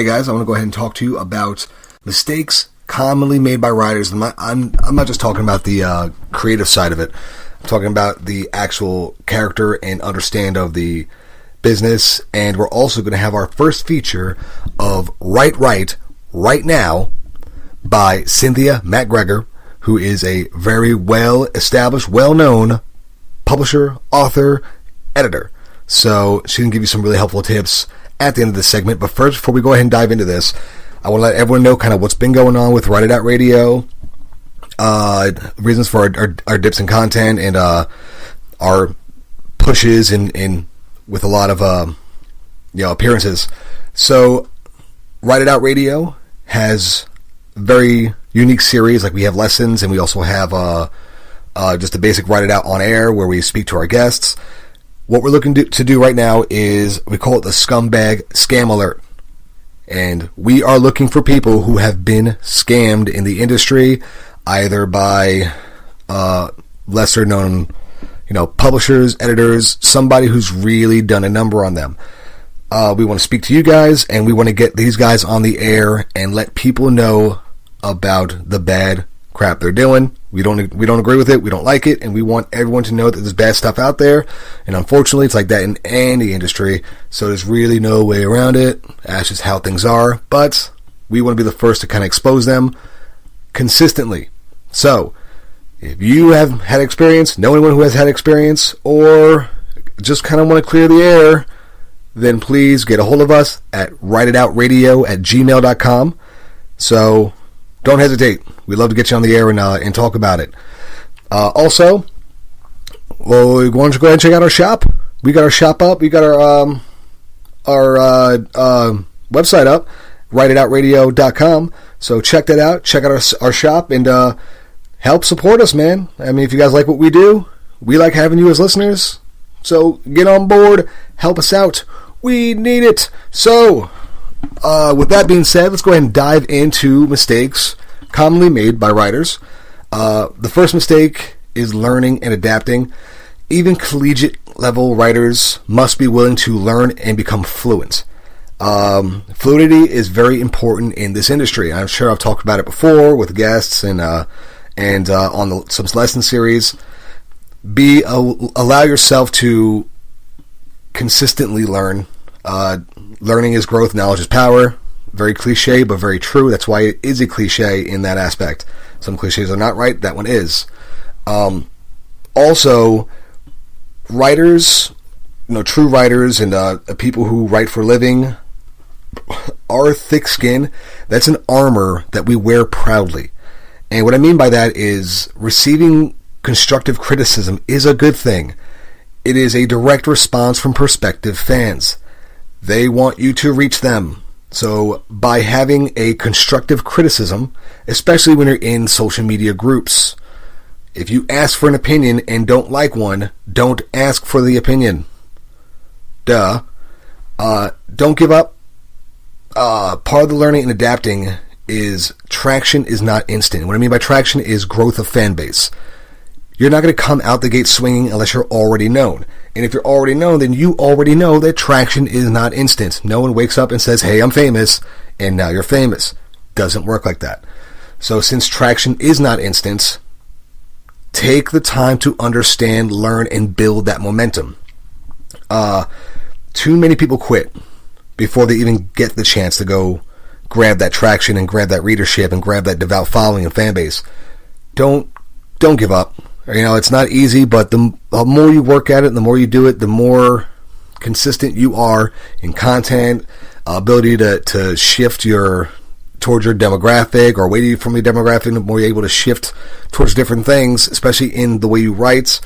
Hey guys, I want to go ahead and talk to you about mistakes commonly made by writers. I'm not just talking about the creative side of it. I'm talking about the actual character and understand of the business. And we're also going to have our first feature of Right Now by Cynthia MacGregor, who is a very well-established, well-known publisher, author, editor. So she can give you some really helpful tips at the end of this segment. But first, before we go ahead and dive into this, I want to let everyone know kind of what's been going on with Write It Out Radio, reasons for our dips in content, and our pushes in with a lot of appearances. So Write It Out Radio has very unique series. Like, we have lessons, and we also have just a basic Write It Out on air where we speak to our guests. What we're looking to do right now is, we call it the Scumbag Scam Alert. And we are looking for people who have been scammed in the industry, either by lesser known, publishers, editors, somebody who's really done a number on them. We want to speak to you guys, and we want to get these guys on the air and let people know about the bad crap they're doing. We don't agree with it. We don't like it, and we want everyone to know that there's bad stuff out there. And unfortunately, it's like that in any industry. So there's really no way around it. That's just how things are. But we want to be the first to kind of expose them consistently. So if you have had experience, know anyone who has had experience, or just kind of want to clear the air, then please get a hold of us at writeitoutradio@gmail.com. So don't hesitate. We'd love to get you on the air and talk about it. Also, why don't you go ahead and check out our shop? We got our shop up. We got our website up, writeitoutradio.com. So check that out. Check out our shop, and help support us, man. I mean, if you guys like what we do, we like having you as listeners. So get on board. Help us out. We need it. So, with that being said, let's go ahead and dive into mistakes commonly made by writers. The first mistake is learning and adapting. Even collegiate level writers must be willing to learn and become fluent. Fluidity is very important in this industry. I'm sure I've talked about it before with guests and on some lesson series. Allow yourself to consistently learn. Learning is growth, knowledge is power. Very cliche, but very true. That's why it is a cliche in that aspect. Some cliches are not right. That one is. Also, writers, true writers and people who write for a living are thick-skinned. That's an armor that we wear proudly. And what I mean by that is, receiving constructive criticism is a good thing. It is a direct response from prospective fans. They want you to reach them. So by having a constructive criticism, especially when you're in social media groups, if you ask for an opinion and don't like one, don't ask for the opinion. Don't give up. Part of the learning and adapting is traction is not instant. What I mean by traction is growth of fan base. You're not going to come out the gate swinging unless you're already known. And if you're already known, then you already know that traction is not instant. No one wakes up and says, hey, I'm famous, and now you're famous. Doesn't work like that. So since traction is not instant, take the time to understand, learn, and build that momentum. Too many people quit before they even get the chance to go grab that traction and grab that readership and grab that devout following and fan base. Don't give up. It's not easy, but the more you work at it, the more you do it, the more consistent you are in content, ability to shift towards your demographic, or away from your demographic, the more you're able to shift towards different things, especially in the way you write,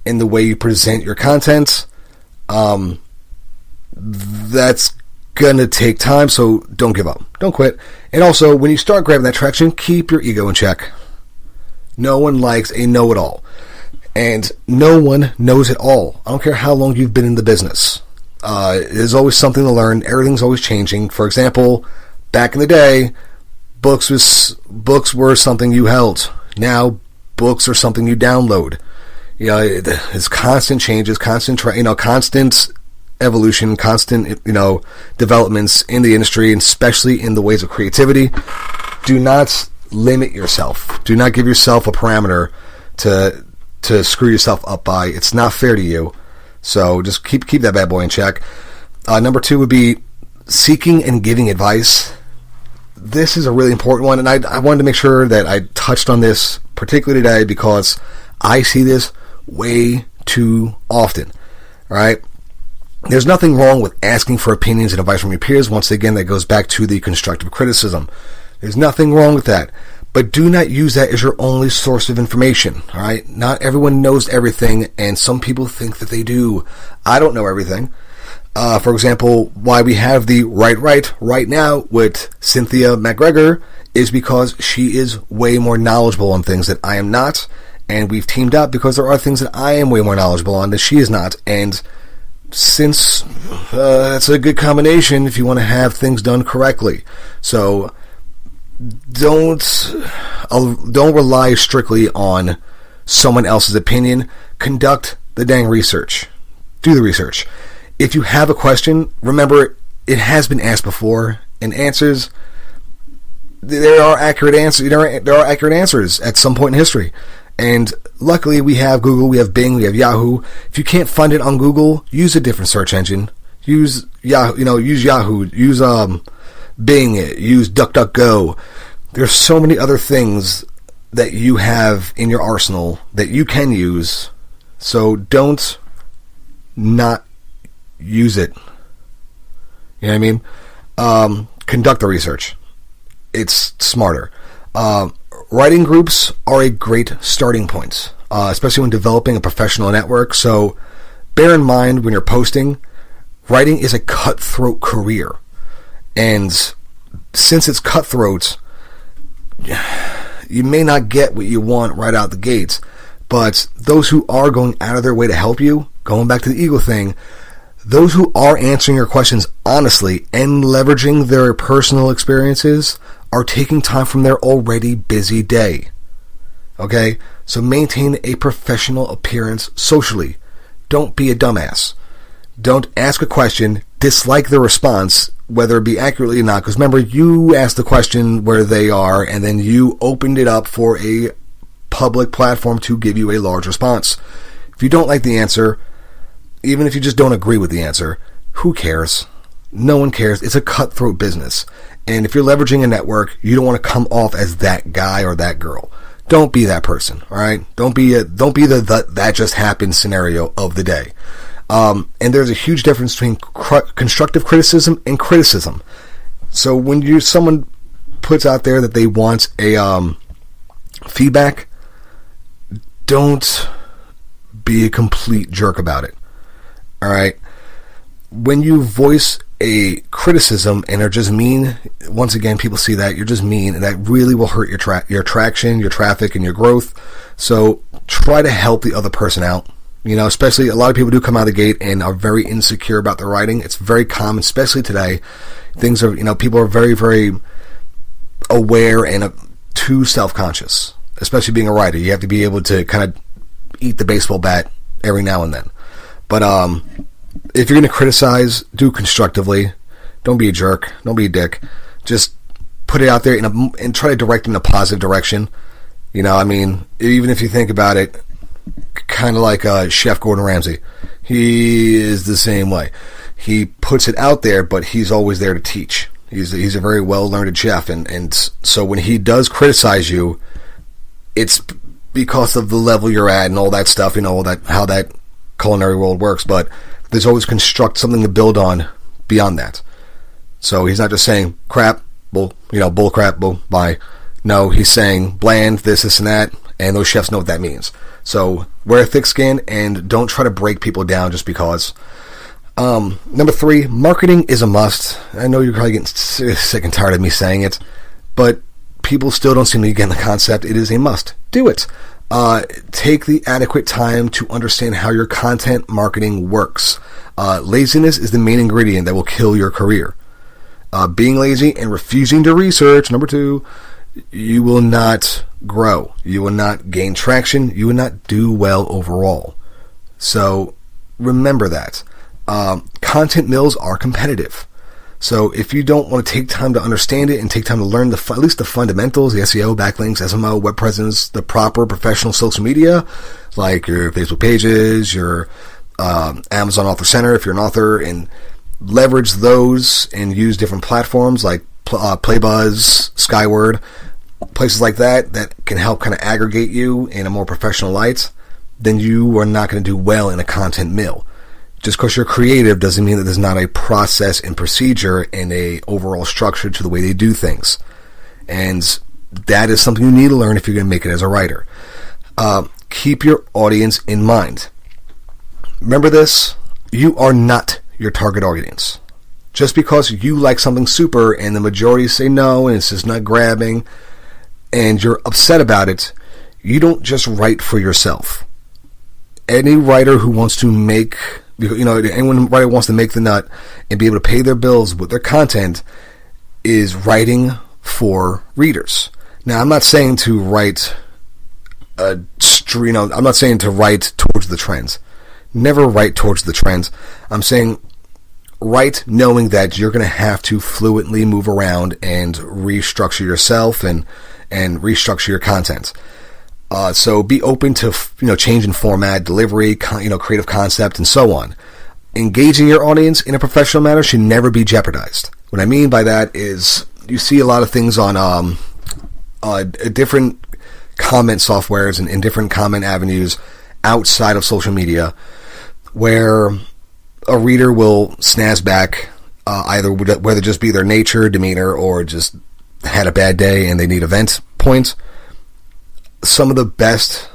in the way you present your content. That's gonna take time, so don't give up. Don't quit. And also, when you start grabbing that traction, keep your ego in check. No one likes a know-it-all. And no one knows it all. I don't care how long you've been in the business. There's always something to learn. Everything's always changing. For example, back in the day, books were something you held. Now, books are something you download. It's constant changes, constant evolution, constant, developments in the industry, and especially in the ways of creativity. Do not limit yourself. Do not give yourself a parameter to screw yourself up by. It's not fair to you. So just keep that bad boy in check. Number 2 would be seeking and giving advice. This is a really important one, and I wanted to make sure that I touched on this particularly today because I see this way too often. All right? There's nothing wrong with asking for opinions and advice from your peers. Once again, that goes back to the constructive criticism. There's nothing wrong with that. But do not use that as your only source of information. All right? Not everyone knows everything, and some people think that they do. I don't know everything. For example, why we have the right now with Cynthia MacGregor is because she is way more knowledgeable on things that I am not, and we've teamed up because there are things that I am way more knowledgeable on that she is not, and since that's a good combination if you want to have things done correctly. So don't rely strictly on someone else's opinion. Conduct the dang research. Do the research. If you have a question, remember it has been asked before, and answers, there are accurate answers. There are accurate answers at some point in history. And luckily we have Google, we have Bing, we have Yahoo. If you can't find it on Google, use a different search engine. Use Yahoo, use Bing, use DuckDuckGo. There's so many other things that you have in your arsenal that you can use. So don't not use it. You know what I mean? Conduct the research. It's smarter. Writing groups are a great starting point, especially when developing a professional network. So bear in mind when you're posting, writing is a cutthroat career. And since it's cutthroat, you may not get what you want right out the gates. But those who are going out of their way to help you, going back to the ego thing, those who are answering your questions honestly and leveraging their personal experiences are taking time from their already busy day. Okay? So maintain a professional appearance socially. Don't be a dumbass. Don't ask a question, dislike the response, whether it be accurately or not, because remember, you asked the question where they are, and then you opened it up for a public platform to give you a large response. If you don't like the answer, even if you just don't agree with the answer, who cares? No one cares. It's a cutthroat business. And if you're leveraging a network, you don't want to come off as that guy or that girl. Don't be that person, all right? Don't be the that just happened scenario of the day. And there's a huge difference between constructive criticism and criticism. So when someone puts out there that they want a feedback, don't be a complete jerk about it. All right? When you voice a criticism and are just mean, once again, people see that you're just mean, and that really will hurt your traction, your traffic, and your growth. So try to help the other person out. Especially a lot of people do come out of the gate and are very insecure about their writing. It's very common, especially today. Things are, people are very, very aware and too self-conscious, especially being a writer. You have to be able to kind of eat the baseball bat every now and then. But if you're going to criticize, do constructively. Don't be a jerk. Don't be a dick. Just put it out there and try to direct it in a positive direction. Even if you think about it, kind of like Chef Gordon Ramsay. He is the same way. He puts it out there, but he's always there to teach. He's a very well-learned chef, and so when he does criticize you, it's because of the level you're at and all that stuff, all that, how that culinary world works, but there's always something to build on beyond that. So he's not just saying crap, bull crap, bull, bye. No, he's saying bland, this and that, and those chefs know what that means. So wear a thick skin and don't try to break people down just because. Number 3, marketing is a must. I know you're probably getting sick and tired of me saying it, but people still don't seem to get the concept. It is a must. Do it. Take the adequate time to understand how your content marketing works. Laziness is the main ingredient that will kill your career. Being lazy and refusing to research, number 2, you will not grow. You will not gain traction. You will not do well overall. So remember that. content mills are competitive. So if you don't want to take time to understand it and take time to learn at least the fundamentals, the SEO, backlinks, SMO, web presence, the proper professional social media, like your Facebook pages, your Amazon Author Center if you're an author, and leverage those and use different platforms like Playbuzz, Skyward, places like that can help kind of aggregate you in a more professional light, then you are not going to do well in a content mill. Just because you're creative doesn't mean that there's not a process and procedure and a overall structure to the way they do things. And that is something you need to learn if you're going to make it as a writer. Keep your audience in mind. Remember this, you are not your target audience. Just because you like something super and the majority say no and it's just not grabbing and you're upset about it, you don't just write for yourself. Any writer who wants to make, anyone writer who wants to make the nut and be able to pay their bills with their content is writing for readers. Now, I'm not saying to write I'm not saying to write towards the trends. Never write towards the trends. I'm saying write knowing that you're going to have to fluently move around and restructure yourself and restructure your content. So be open to change in format, delivery, creative concept, and so on. Engaging your audience in a professional manner should never be jeopardized. What I mean by that is you see a lot of things on different comment softwares and different comment avenues outside of social media where a reader will snazz back either whether it just be their nature, demeanor, or just had a bad day and they need event points. Some of the best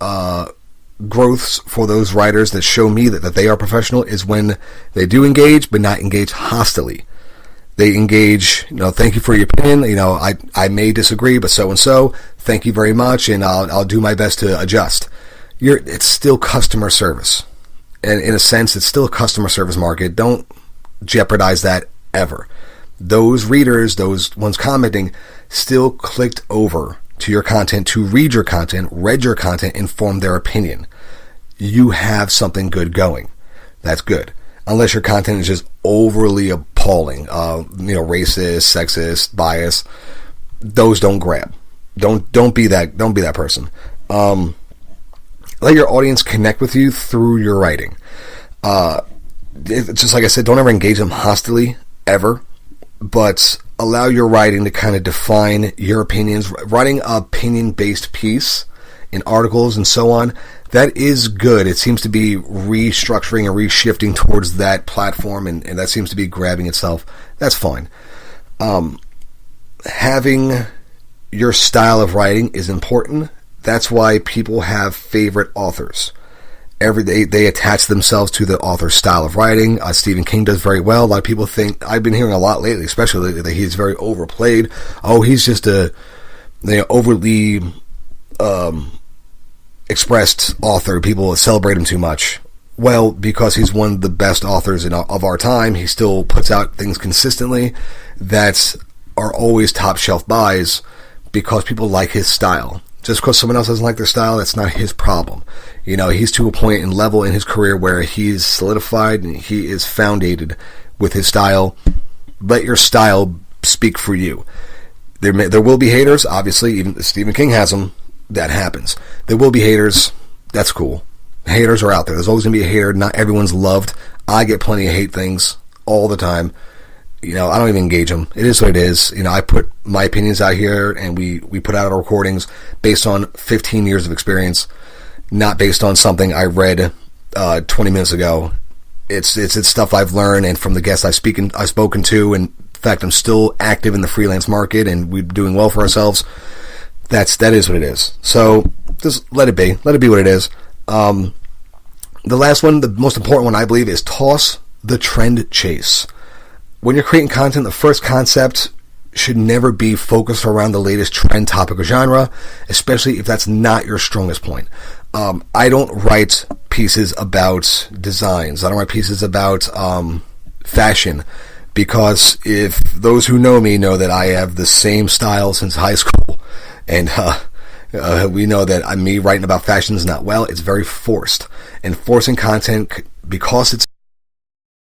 growths for those writers that show me that they are professional is when they do engage, but not engage hostilely. They engage, thank you for your opinion. I may disagree, but so and so. Thank you very much, and I'll do my best to adjust. It's still customer service, and in a sense, it's still a customer service market. Don't jeopardize that ever. Those readers, those ones commenting, still clicked over to your content to read your content, read your content, and form their opinion. You have something good going. That's good. Unless your content is just overly appalling, racist, sexist, biased, those don't grab. Don't be that person. Let your audience connect with you through your writing. Just like I said, don't ever engage them hostilely, ever. But allow your writing to kind of define your opinions. Writing an opinion-based piece in articles and so on, that is good. It seems to be restructuring and reshifting towards that platform, and that seems to be grabbing itself. That's fine. Having your style of writing is important. That's why people have favorite authors. They attach themselves to the author's style of writing. Stephen King does very well. A lot of people think, I've been hearing a lot lately, especially that he's very overplayed. Oh, he's just a overly expressed author. People celebrate him too much. Well, because he's one of the best authors of our time, he still puts out things consistently that are always top shelf buys because people like his style. Just because someone else doesn't like their style, that's not his problem. He's to a point and level in his career where he's solidified and he is founded with his style. Let your style speak for you. There will be haters, obviously. Even Stephen King has them. That happens. There will be haters. That's cool. Haters are out there. There's always going to be a hater. Not everyone's loved. I get plenty of hate things all the time. I don't even engage them. It is what it is. I put my opinions out here, and we put out our recordings based on 15 years of experience, not based on something I read 20 minutes ago. It's stuff I've learned, and from the guests I've spoken to, and in fact, I'm still active in the freelance market, and we're doing well for ourselves. That is what it is. So just let it be. Let it be what it is. The last one, the most important one, I believe, is toss the trend chase. When you're creating content, the first concept should never be focused around the latest trend, topic, or genre, especially if that's not your strongest point. I don't write pieces about designs. I don't write pieces about fashion, because if those who know me know that I have the same style since high school, and we know that me writing about fashion is not well. It's very forced, and forcing content, because it's